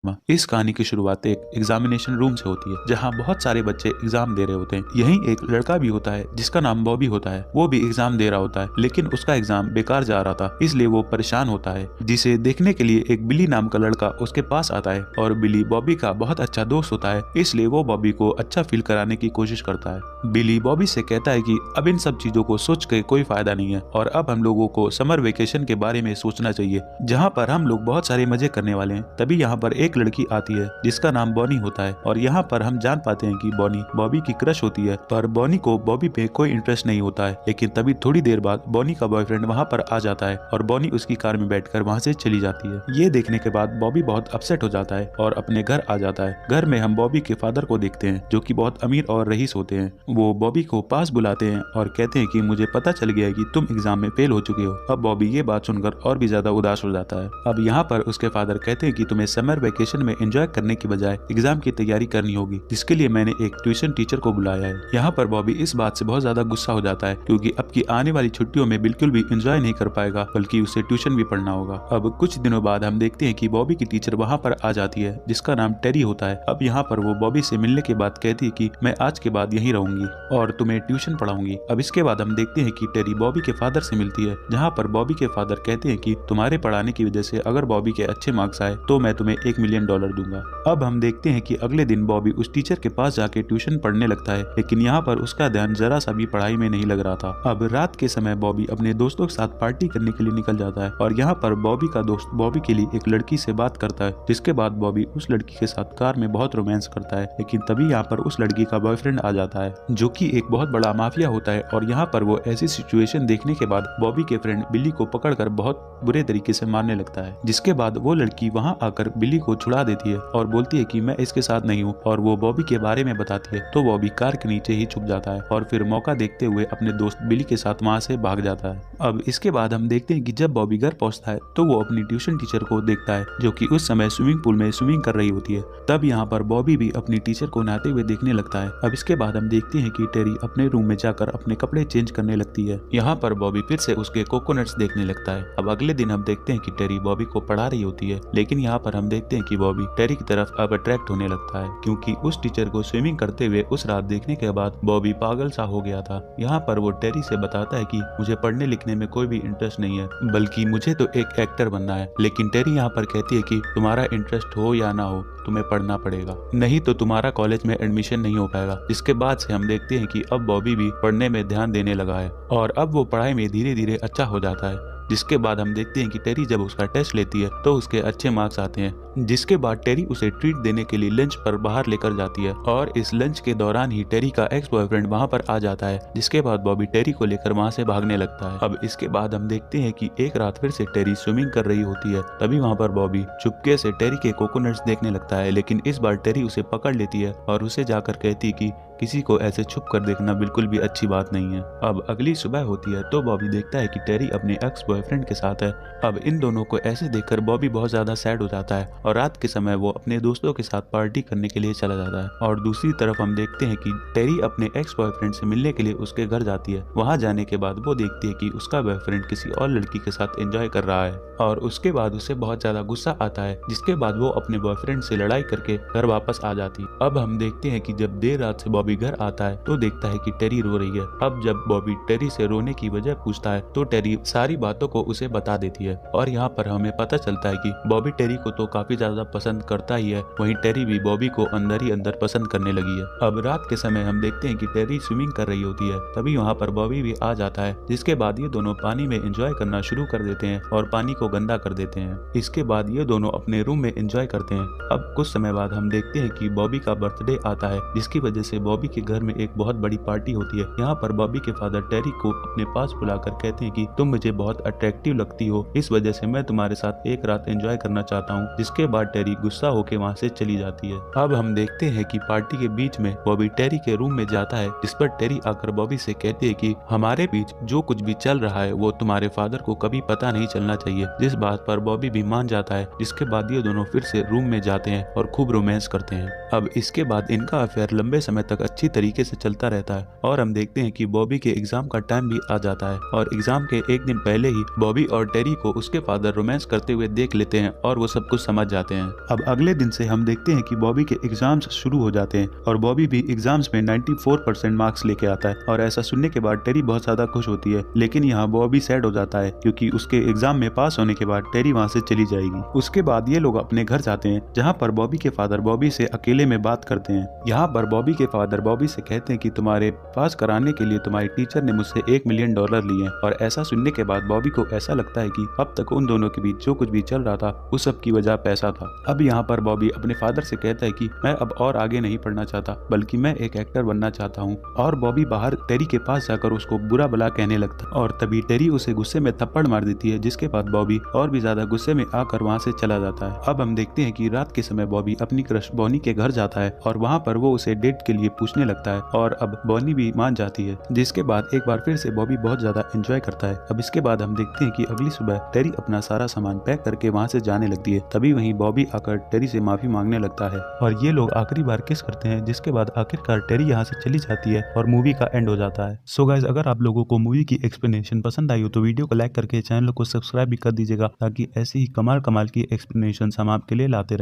इस कहानी की शुरुआत एक एग्जामिनेशन रूम से होती है जहां बहुत सारे बच्चे एग्जाम दे रहे होते हैं। यहीं एक लड़का भी होता है जिसका नाम बॉबी होता है। वो भी एग्जाम दे रहा होता है लेकिन उसका एग्जाम बेकार जा रहा था, इसलिए वो परेशान होता है। जिसे देखने के लिए एक बिली नाम का लड़का उसके पास आता है और बिली बॉबी का बहुत अच्छा दोस्त होता है, इसलिए वो बॉबी को अच्छा फील कराने की कोशिश करता है। बिली बॉबी से कहता है कि अब इन सब चीजों को सोच के कोई फायदा नहीं है और अब हम लोगों को समर वेकेशन के बारे में सोचना चाहिए जहाँ पर हम लोग बहुत सारे मजे करने वाले हैं। तभी यहाँ पर एक लड़की आती है जिसका नाम बॉनी होता है और यहाँ पर हम जान पाते हैं कि बॉनी बॉबी की क्रश होती है, पर बॉनी को बॉबी पे कोई इंटरेस्ट नहीं होता है। लेकिन तभी थोड़ी देर बाद बॉनी का बॉयफ्रेंड वहाँ पर आ जाता है और बॉनी उसकी कार में बैठकर वहाँ से चली जाती है। ये देखने के बाद बॉबी बहुत अपसेट हो जाता है और अपने घर आ जाता है। घर में हम बॉबी के फादर को देखते हैं जो कि बहुत अमीर और रईस होते हैं। वो बॉबी को पास बुलाते हैं और कहते हैं कि मुझे पता चल गया है कि तुम एग्जाम में फेल हो चुके हो। अब बॉबी ये बात सुनकर और भी ज्यादा उदास हो जाता है। अब यहाँ पर उसके फादर कहते हैं कि तुम्हें समर वेकेशन में एंजॉय करने की बजाय एग्जाम की तैयारी करनी होगी, जिसके लिए मैंने एक ट्यूशन टीचर को बुलाया है। यहाँ पर बॉबी इस बात से बहुत ज्यादा गुस्सा हो जाता है क्योंकि अब की आने वाली छुट्टियों में बिल्कुल भी एंजॉय नहीं कर पाएगा बल्कि उसे ट्यूशन भी पढ़ना होगा। अब कुछ दिनों बाद हम देखते हैं कि बॉबी की टीचर वहाँ पर आ जाती है जिसका नाम टेरी होता है। अब यहाँ पर वो बॉबी से मिलने के बाद कहती है कि मैं आज के बाद यहीं रहूंगी और तुम्हें ट्यूशन पढ़ाऊंगी। अब इसके बाद हम देखते हैं कि टेरी बॉबी के फादर से मिलती है जहाँ पर बॉबी के फादर कहते हैं कि तुम्हारे पढ़ाने की वजह से अगर बॉबी के अच्छे मार्क्स आए तो मैं तुम्हें $1 मिलियन दूंगा। अब हम देखते हैं कि अगले दिन बॉबी उस टीचर के पास जाके ट्यूशन पढ़ने लगता है, लेकिन यहाँ पर उसका ध्यान जरा सा भी पढ़ाई में नहीं लग रहा था। अब रात के समय बॉबी अपने दोस्तों के साथ पार्टी करने के लिए निकल जाता है और यहाँ पर बॉबी का दोस्त बॉबी के लिए एक लड़की से बात करता है, जिसके बाद बॉबी उस लड़की के साथ कार में बहुत रोमांस करता है। लेकिन तभी यहाँ पर उस लड़की का बॉयफ्रेंड आ जाता है जो कि एक बहुत बड़ा माफिया होता है और यहाँ पर वो ऐसी सिचुएशन देखने के बाद बॉबी के फ्रेंड बिली को पकड़कर बहुत बुरे तरीके से मारने लगता है। जिसके बाद वो लड़की वहाँ आकर बिली को छुड़ा देती है और बोलती है कि मैं इसके साथ नहीं हूँ और वो बॉबी के बारे में बताती है। तो बॉबी कार के नीचे ही छुप जाता है और फिर मौका देखते हुए अपने दोस्त बिली के साथ वहाँ से भाग जाता है। अब इसके बाद हम देखते हैं कि जब बॉबी घर पहुँचता है तो वो अपनी ट्यूशन टीचर को देखता है जो कि उस समय स्विमिंग पूल में स्विमिंग कर रही होती है। तब यहाँ पर बॉबी भी अपनी टीचर को नहाते हुए देखने लगता है। अब इसके बाद हम देखते हैं कि टेरी अपने रूम में जाकर अपने कपड़े चेंज करने लगती है। यहाँ पर बॉबी फिर से उसके कोकोनट्स देखने लगता है। अब अगले दिन हम देखते हैं कि टेरी बॉबी को पढ़ा रही होती है, लेकिन यहाँ पर हम देखते हैं कि बॉबी टेरी की तरफ अब अट्रैक्ट होने लगता है क्योंकि उस टीचर को स्विमिंग करते हुए उस रात देखने के बाद बॉबी पागल सा हो गया था। यहाँ पर वो टेरी से बताता है कि मुझे पढ़ने लिखने में कोई भी इंटरेस्ट नहीं है बल्कि मुझे तो एक एक्टर बनना है। लेकिन टेरी यहाँ पर कहती है कि तुम्हारा इंटरेस्ट हो या ना हो तुम्हें पढ़ना पड़ेगा, नहीं तो तुम्हारा कॉलेज में एडमिशन नहीं हो पाएगा। इसके बाद से हम देखते हैं कि अब बॉबी भी पढ़ने में ध्यान देने लगा है और अब वो पढ़ाई में धीरे धीरे अच्छा हो जाता है। जिसके बाद हम देखते हैं कि टेरी जब उसका टेस्ट लेती है तो उसके अच्छे मार्क्स आते हैं। जिसके बाद टेरी उसे ट्रीट देने के लिए लंच पर बाहर लेकर जाती है और इस लंच के दौरान ही टेरी का एक्स बॉयफ्रेंड वहां पर आ जाता है। जिसके बाद बॉबी टेरी को लेकर वहां से भागने लगता है। अब इसके बाद हम देखते हैं कि एक रात फिर से टेरी स्विमिंग कर रही होती है। तभी वहां पर बॉबी चुपके से टेरी के कोकोनट्स देखने लगता है, लेकिन इस बार टेरी उसे पकड़ लेती है और उसे जाकर कहती कि किसी को ऐसे छुप कर देखना बिल्कुल भी अच्छी बात नहीं है। अब अगली सुबह होती है तो बॉबी देखता है कि टेरी अपने एक्स बॉयफ्रेंड के साथ है। अब इन दोनों को ऐसे देखकर बॉबी बहुत ज्यादा सैड हो जाता है और रात के समय वो अपने दोस्तों के साथ पार्टी करने के लिए चला जाता है। और दूसरी तरफ हम देखते हैं कि टेरी अपने एक्स बॉयफ्रेंड से मिलने के लिए उसके घर जाती है। वहाँ जाने के बाद वो देखती है कि उसका बॉयफ्रेंड किसी और लड़की के साथ एंजॉय कर रहा है और उसके बाद उसे बहुत ज्यादा गुस्सा आता है। जिसके बाद वो अपने बॉयफ्रेंड से लड़ाई करके घर वापस आ जाती। अब हम देखते हैं कि जब देर रात से बॉबी घर आता है तो देखता है कि टेरी रो रही है। अब जब बॉबी टेरी से रोने की वजह पूछता है तो टेरी सारी बातों को उसे बता देती है और यहाँ पर हमें पता चलता है कि बॉबी टेरी को तो काफी ज्यादा पसंद करता ही है, वहीं टेरी भी बॉबी को अंदर ही अंदर पसंद करने लगी है। अब रात के समय हम देखते हैं कि टेरी स्विमिंग कर रही होती है। तभी वहाँ पर बॉबी भी आ जाता है। जिसके बाद ये दोनों पानी में एंजॉय करना शुरू कर देते हैं और पानी को गंदा कर देते हैं। इसके बाद ये दोनों अपने रूम में एंजॉय करते हैं। अब कुछ समय बाद हम देखते हैं कि बॉबी का बर्थडे आता है, जिसकी वजह से बॉबी के घर में एक बहुत बड़ी पार्टी होती है। यहाँ पर बॉबी के फादर टेरी को अपने पास बुलाकर कहते हैं कि तुम मुझे बहुत अट्रैक्टिव लगती हो, इस वजह से मैं तुम्हारे साथ एक रात एंजॉय करना चाहता हूँ। जिसके बाद टेरी गुस्सा होकर वहाँ से चली जाती है। अब हम देखते हैं कि पार्टी के बीच में बॉबी टेरी के रूम में जाता है, जिस पर टेरी आकर बॉबी से कहती है कि हमारे बीच जो कुछ भी चल रहा है वो तुम्हारे फादर को कभी पता नहीं चलना चाहिए। जिस बात पर बॉबी भी मान जाता है। जिसके बाद ये दोनों फिर से रूम में जाते हैं और खूब रोमांस करते हैं। अब इसके बाद इनका अफेयर लंबे समय तक अच्छी तरीके से चलता रहता है और हम देखते हैं कि बॉबी के एग्जाम का टाइम भी आ जाता है और एग्जाम के एक दिन पहले ही बॉबी और टेरी को उसके फादर रोमांस करते हुए देख लेते हैं और वो सब कुछ समझ जाते हैं। अब अगले दिन से हम देखते हैं कि बॉबी के एग्जाम्स शुरू हो जाते हैं और बॉबी भी एग्जाम्स में 94% मार्क्स लेके आता है और ऐसा सुनने के बाद टेरी बहुत ज्यादा खुश होती है। लेकिन यहाँ बॉबी सैड हो जाता है क्योंकि उसके एग्जाम में पास होने के बाद टेरी वहाँ से चली जाएगी। उसके बाद ये लोग अपने घर जाते हैं जहाँ पर बॉबी के फादर बॉबी से अकेले में बात करते हैं। यहाँ पर बॉबी के फादर बॉबी से कहते हैं कि तुम्हारे पास कराने के लिए तुम्हारी टीचर ने मुझसे $1 मिलियन लिए हैं और ऐसा सुनने के बाद बॉबी को ऐसा लगता है कि अब तक उन दोनों के बीच जो कुछ भी चल रहा था उस सब की वजह पैसा था। अब यहाँ पर बॉबी अपने फादर से कहता है कि मैं अब और आगे नहीं पढ़ना चाहता बल्कि मैं एक एक्टर बनना चाहता हूँ और बॉबी बाहर टेरी के पास जाकर उसको बुरा भला कहने लगता है और तभी टेरी उसे गुस्से में थप्पड़ मार देती है जिसके बाद बॉबी और भी ज्यादा गुस्से में आकर वहाँ से चला जाता है। अब हम देखते हैं कि रात के समय बॉबी अपनी क्रश बॉनी के घर जाता है और वहाँ पर वो उसे डेट के लिए पूछने लगता है और अब बॉनी भी मान जाती है जिसके बाद एक बार फिर से बॉबी बहुत ज्यादा एंजॉय करता है। अब इसके बाद हम देखते हैं कि अगली सुबह टेरी अपना सारा सामान पैक करके वहाँ से जाने लगती है। तभी वहीं बॉबी आकर टेरी से माफी मांगने लगता है और ये लोग आखिरी बार किस करते हैं जिसके बाद आखिरकार टेरी यहाँ से चली जाती है और मूवी का एंड हो जाता है। सो गाइस, अगर आप लोगों को मूवी की एक्सप्लेनेशन पसंद आई हो तो वीडियो को लाइक करके चैनल को सब्सक्राइब भी कर दीजिएगा ताकि ऐसी ही कमाल कमाल की एक्सप्लेनेशन हम आपके लिए लाते रहें।